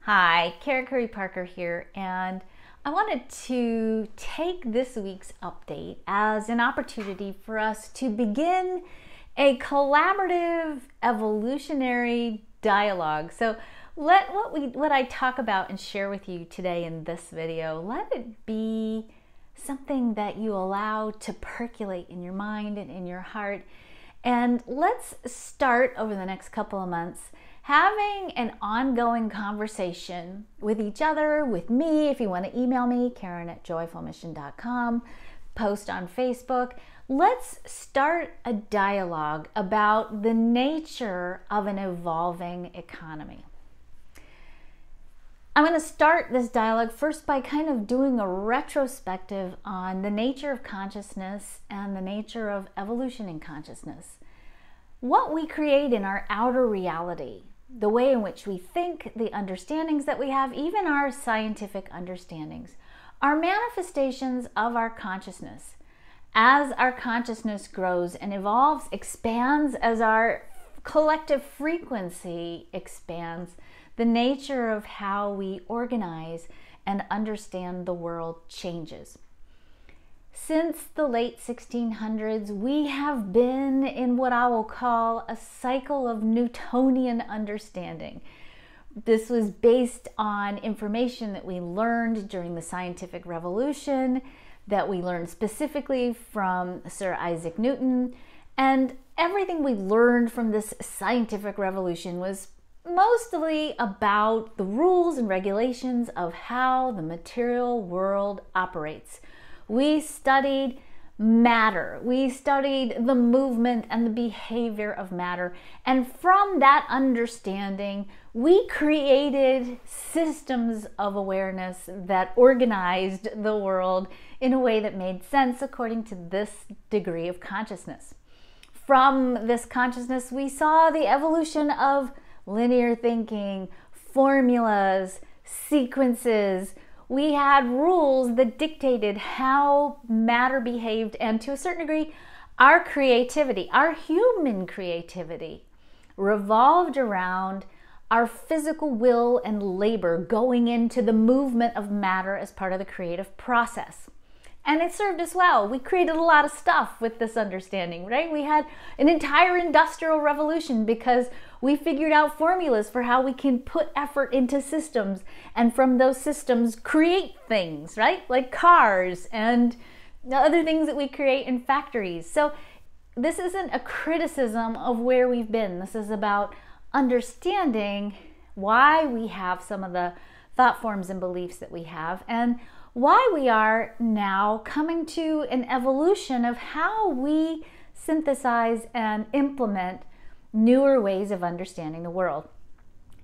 Hi, Kara Curry Parker here, and I wanted to take this week's update as an opportunity for us to begin a collaborative evolutionary dialogue. So what I talk about and share with you today in this video, let it be something that you allow to percolate in your mind and in your heart. And let's start over the next couple of months having an ongoing conversation with each other, with me. If you want to email me, Karen@joyfulmission.com, post on Facebook. Let's start a dialogue about the nature of an evolving economy. I'm going to start this dialogue first by kind of doing a retrospective on the nature of consciousness and the nature of evolution in consciousness. What we create in our outer reality, the way in which we think, the understandings that we have, even our scientific understandings, are manifestations of our consciousness. As our consciousness grows and evolves, expands, as our collective frequency expands, the nature of how we organize and understand the world changes. Since the late 1600s, we have been in what I will call a cycle of Newtonian understanding. This was based on information that we learned during the scientific revolution, that we learned specifically from Sir Isaac Newton, and everything we learned from this scientific revolution was mostly about the rules and regulations of how the material world operates. We studied matter. We studied the movement and the behavior of matter. And from that understanding, we created systems of awareness that organized the world in a way that made sense according to this degree of consciousness. From this consciousness, we saw the evolution of linear thinking, formulas, sequences. We had rules that dictated how matter behaved, and to a certain degree, our creativity, our human creativity, revolved around our physical will and labor going into the movement of matter as part of the creative process. And it served us well. We created a lot of stuff with this understanding, right? We had an entire industrial revolution because we figured out formulas for how we can put effort into systems, and from those systems create things, right? Like cars and the other things that we create in factories. So this isn't a criticism of where we've been. This is about understanding why we have some of the thought forms and beliefs that we have, and why we are now coming to an evolution of how we synthesize and implement newer ways of understanding the world.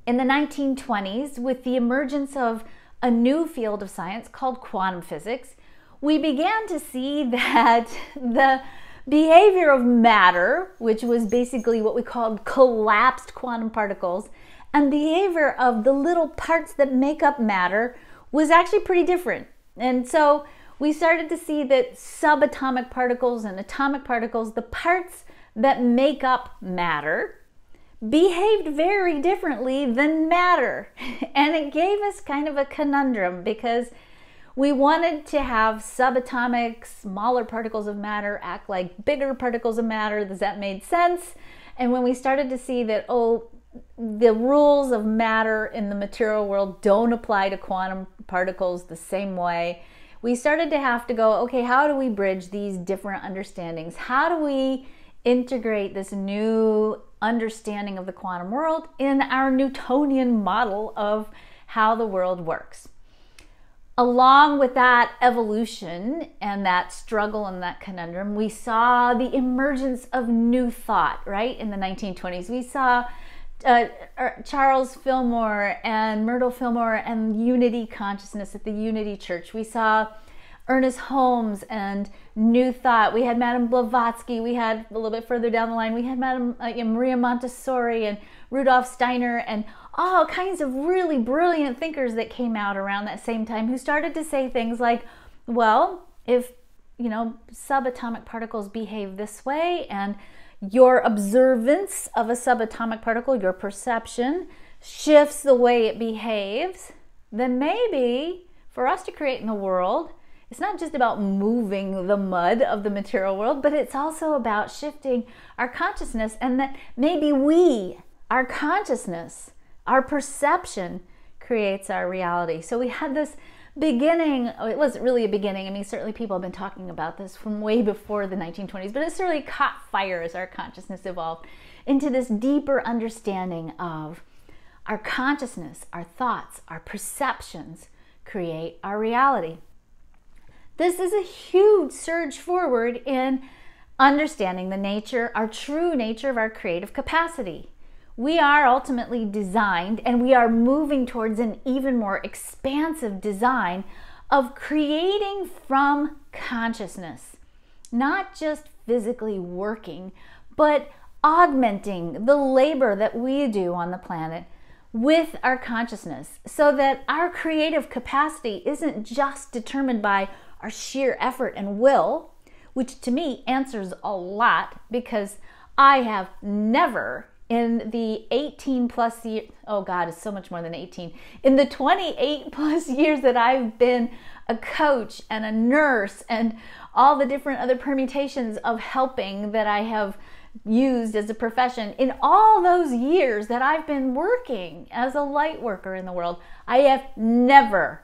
In the 1920s, with the emergence of a new field of science called quantum physics, we began to see that the behavior of matter, which was basically what we called collapsed quantum particles, and behavior of the little parts that make up matter was actually pretty different. And so we started to see that subatomic particles and atomic particles, the parts that make up matter, behaved very differently than matter. And it gave us kind of a conundrum, because we wanted to have subatomic, smaller particles of matter act like bigger particles of matter. Does that make sense? And when we started to see that, the rules of matter in the material world don't apply to quantum particles the same way, we started to have to go, okay, how do we bridge these different understandings? How do we integrate this new understanding of the quantum world in our Newtonian model of how the world works? Along with that evolution and that struggle and that conundrum, we saw the emergence of new thought, right? In the 1920s, we saw Charles Fillmore and Myrtle Fillmore and Unity Consciousness at the Unity Church. We saw Ernest Holmes and New Thought. We had Madame Blavatsky. We had, a little bit further down the line, we had Madame Maria Montessori and Rudolf Steiner, and all kinds of really brilliant thinkers that came out around that same time, who started to say things like, well, if subatomic particles behave this way, and your observance of a subatomic particle, your perception, shifts the way it behaves, then maybe for us to create in the world, it's not just about moving the mud of the material world, but it's also about shifting our consciousness, and that maybe our consciousness, our perception creates our reality. So we had this beginning, it wasn't really a beginning, I mean, certainly people have been talking about this from way before the 1920s, but it's really caught fire as our consciousness evolved into this deeper understanding of our consciousness, our thoughts, our perceptions create our reality. This is a huge surge forward in understanding the nature, our true nature of our creative capacity. We are ultimately designed, and we are moving towards an even more expansive design of creating from consciousness, not just physically working, but augmenting the labor that we do on the planet with our consciousness, so that our creative capacity isn't just determined by our sheer effort and will, which to me answers a lot, because I have never in the 18 plus years, oh God, it's so much more than 18, in the 28 plus years that I've been a coach and a nurse and all the different other permutations of helping that I have used as a profession, in all those years that I've been working as a light worker in the world, I have never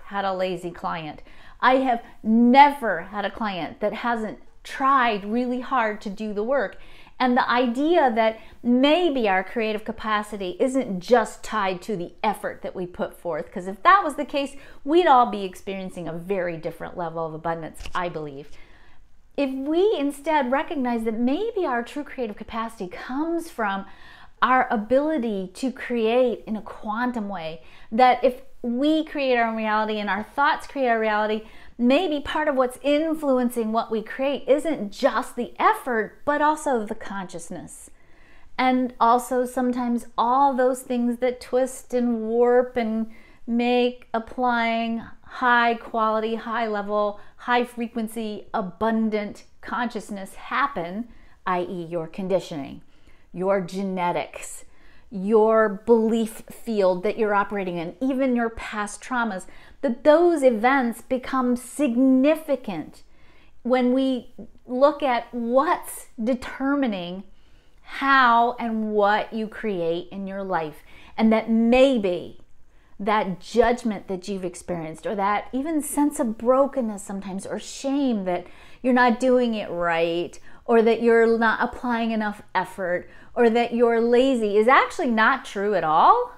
had a lazy client. I have never had a client that hasn't tried really hard to do the work. And the idea that maybe our creative capacity isn't just tied to the effort that we put forth, because if that was the case, we'd all be experiencing a very different level of abundance, I believe. If we instead recognize that maybe our true creative capacity comes from our ability to create in a quantum way, that if we create our own reality and our thoughts create our reality, maybe part of what's influencing what we create isn't just the effort, but also the consciousness. And also sometimes all those things that twist and warp and make applying high quality, high level, high frequency, abundant consciousness happen, i.e. your conditioning, your genetics, your belief field that you're operating in, even your past traumas, that those events become significant when we look at what's determining how and what you create in your life. And that maybe that judgment that you've experienced, or that even sense of brokenness sometimes, or shame that you're not doing it right, or that you're not applying enough effort, or that you're lazy, is actually not true at all.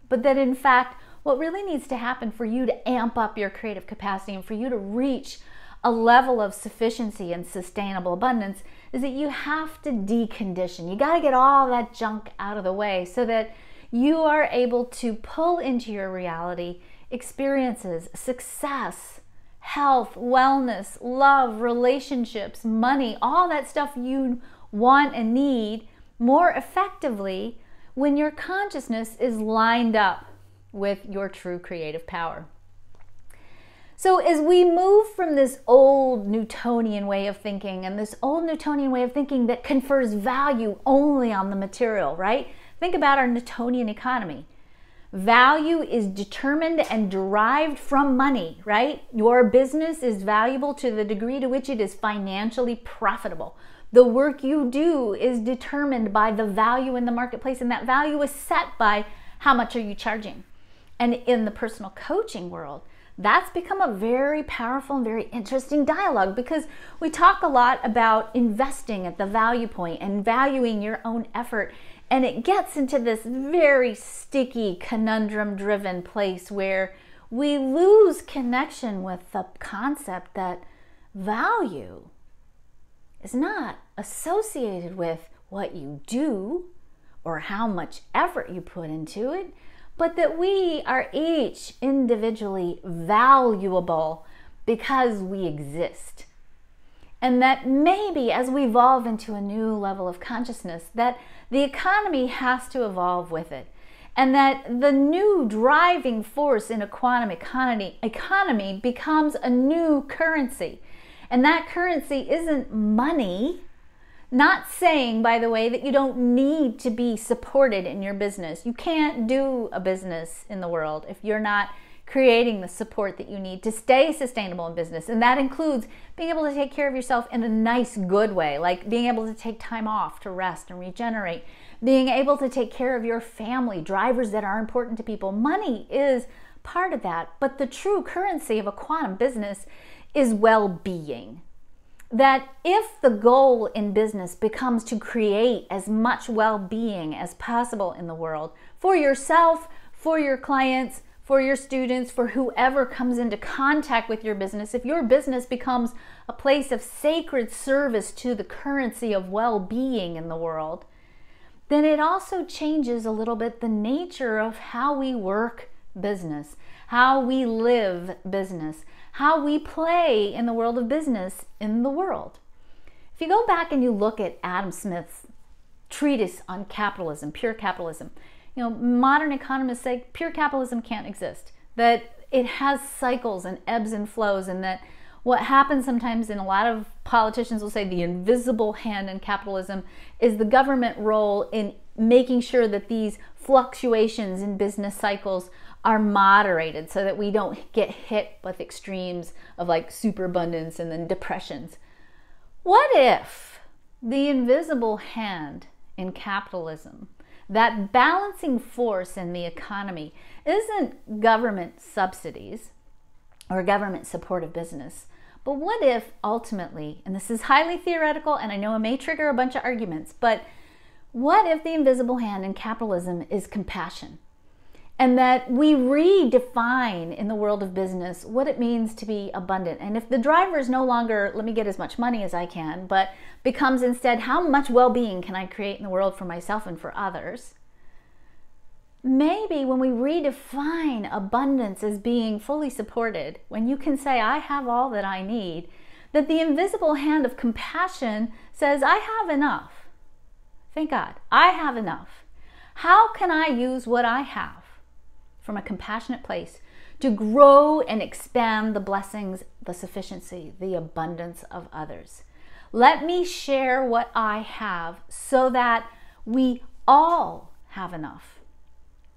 But that in fact, what really needs to happen for you to amp up your creative capacity and for you to reach a level of sufficiency and sustainable abundance is that you have to decondition. You got to get all that junk out of the way so that you are able to pull into your reality experiences, success, health, wellness, love, relationships, money, all that stuff you want and need more effectively when your consciousness is lined up with your true creative power. So as we move from this old Newtonian way of thinking, and this old Newtonian way of thinking that confers value only on the material, right? Think about our Newtonian economy. Value is determined and derived from money, right? Your business is valuable to the degree to which it is financially profitable. The work you do is determined by the value in the marketplace, and that value is set by how much are you charging. And in the personal coaching world, that's become a very powerful and very interesting dialogue, because we talk a lot about investing at the value point and valuing your own effort. And it gets into this very sticky, conundrum-driven place where we lose connection with the concept that value is not associated with what you do or how much effort you put into it, but that we are each individually valuable because we exist. And that maybe as we evolve into a new level of consciousness, that the economy has to evolve with it. And that the new driving force in a quantum economy becomes a new currency. And that currency isn't money. Not saying, by the way, that you don't need to be supported in your business. You can't do a business in the world if you're not creating the support that you need to stay sustainable in business. And that includes being able to take care of yourself in a nice, good way, like being able to take time off to rest and regenerate, being able to take care of your family, drivers that are important to people. Money is part of that, but the true currency of a quantum business is well-being. That if the goal in business becomes to create as much well-being as possible in the world for yourself, for your clients, for your students, for whoever comes into contact with your business, if your business becomes a place of sacred service to the currency of well-being in the world, then it also changes a little bit the nature of how we work business, how we live business, how we play in the world of business in the world. If you go back and you look at Adam Smith's treatise on capitalism, pure capitalism, modern economists say pure capitalism can't exist, that it has cycles and ebbs and flows, and that what happens sometimes, and a lot of politicians will say the invisible hand in capitalism is the government role in making sure that these fluctuations in business cycles are moderated so that we don't get hit with extremes of like superabundance and then depressions. What if the invisible hand in capitalism, that balancing force in the economy, isn't government subsidies or government support of business, but what if ultimately, and this is highly theoretical and I know it may trigger a bunch of arguments, but what if the invisible hand in capitalism is compassion? And that we redefine in the world of business what it means to be abundant. And if the driver is no longer, let me get as much money as I can, but becomes instead, how much well-being can I create in the world for myself and for others? Maybe when we redefine abundance as being fully supported, when you can say, I have all that I need, that the invisible hand of compassion says, I have enough. Thank God, I have enough. How can I use what I have from a compassionate place to grow and expand the blessings, the sufficiency, the abundance of others? Let me share what I have so that we all have enough.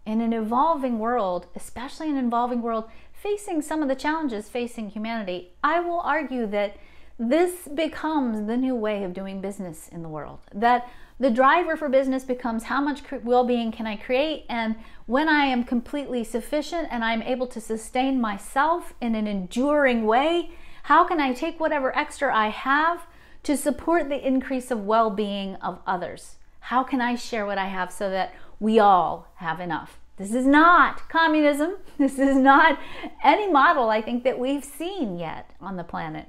In an evolving world, especially an evolving world facing some of the challenges facing humanity, I will argue that this becomes the new way of doing business in the world. That the driver for business becomes how much well-being can I create, and when I am completely sufficient and I'm able to sustain myself in an enduring way, how can I take whatever extra I have to support the increase of well-being of others? How can I share what I have so that we all have enough? This is not communism. This is not any model I think that we've seen yet on the planet.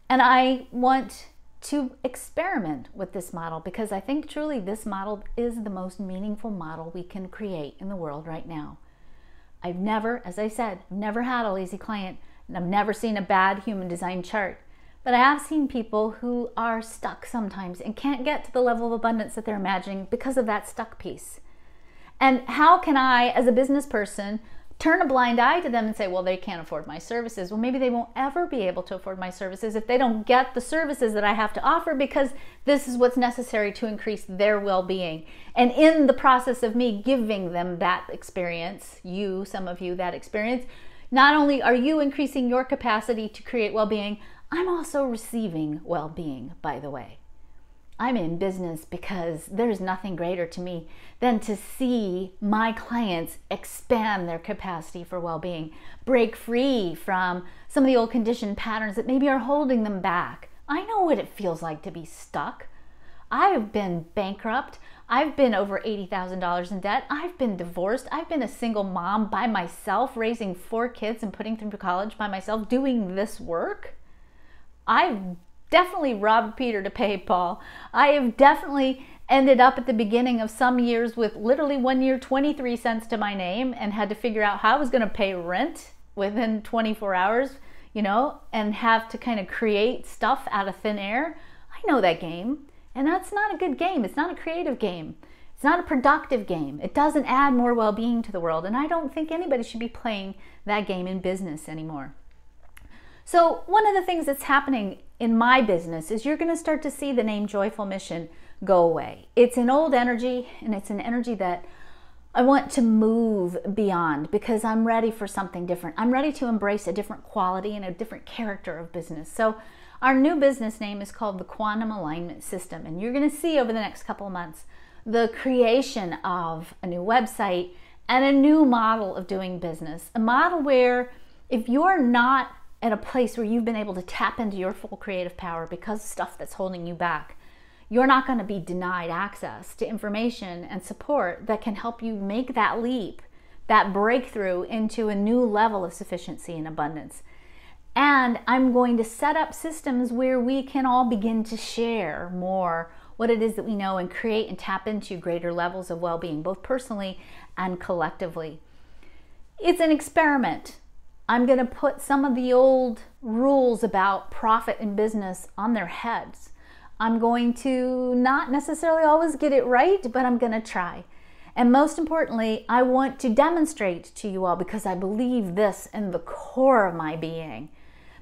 And I want to experiment with this model because I think truly this model is the most meaningful model we can create in the world right now. I've never, as I said, never had a lazy client, and I've never seen a bad human design chart. But I have seen people who are stuck sometimes and can't get to the level of abundance that they're imagining because of that stuck piece. And how can I, as a business person, turn a blind eye to them and say, well, they can't afford my services. Well, maybe they won't ever be able to afford my services if they don't get the services that I have to offer, because this is what's necessary to increase their well-being. And in the process of me giving them that experience, some of you, that experience, not only are you increasing your capacity to create well-being, I'm also receiving well-being, by the way. I'm in business because there's nothing greater to me than to see my clients expand their capacity for well-being, break free from some of the old conditioned patterns that maybe are holding them back. I know what it feels like to be stuck. I've been bankrupt. I've been over $80,000 in debt. I've been divorced. I've been a single mom by myself, raising 4 kids and putting them through college by myself, doing this work. I've definitely robbed Peter to pay Paul. I have definitely ended up at the beginning of some years with literally 1 year, 23 cents to my name, and had to figure out how I was going to pay rent within 24 hours, and have to kind of create stuff out of thin air. I know that game, and that's not a good game. It's not a creative game. It's not a productive game. It doesn't add more well-being to the world, and I don't think anybody should be playing that game in business anymore. So one of the things that's happening in my business is you're going to start to see the name Joyful Mission go away. It's an old energy, and it's an energy that I want to move beyond because I'm ready for something different. I'm ready to embrace a different quality and a different character of business. So our new business name is called the Quantum Alignment System, and you're going to see over the next couple of months the creation of a new website and a new model of doing business. A model where if you're not at a place where you've been able to tap into your full creative power because of stuff that's holding you back, you're not going to be denied access to information and support that can help you make that leap, that breakthrough into a new level of sufficiency and abundance. And I'm going to set up systems where we can all begin to share more what it is that we know and create and tap into greater levels of well-being, both personally and collectively. It's an experiment. I'm going to put some of the old rules about profit in business on their heads. I'm going to not necessarily always get it right, but I'm going to try. And most importantly, I want to demonstrate to you all, because I believe this in the core of my being,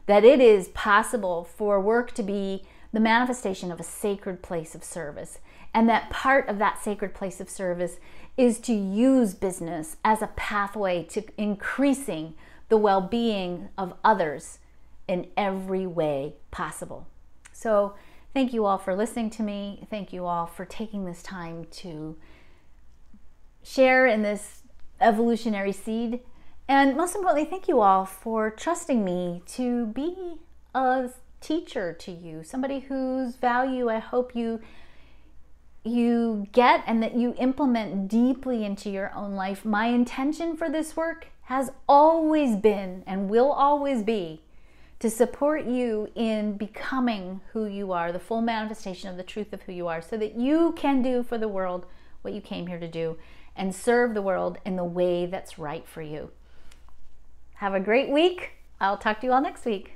that it is possible for work to be the manifestation of a sacred place of service. And that part of that sacred place of service is to use business as a pathway to increasing the well-being of others in every way possible. So thank you all for listening to me. Thank you all for taking this time to share in this evolutionary seed. And most importantly, thank you all for trusting me to be a teacher to you, somebody whose value I hope you get and that you implement deeply into your own life. My intention for this work has always been and will always be to support you in becoming who you are, the full manifestation of the truth of who you are, so that you can do for the world what you came here to do and serve the world in the way that's right for you. Have a great week. I'll talk to you all next week.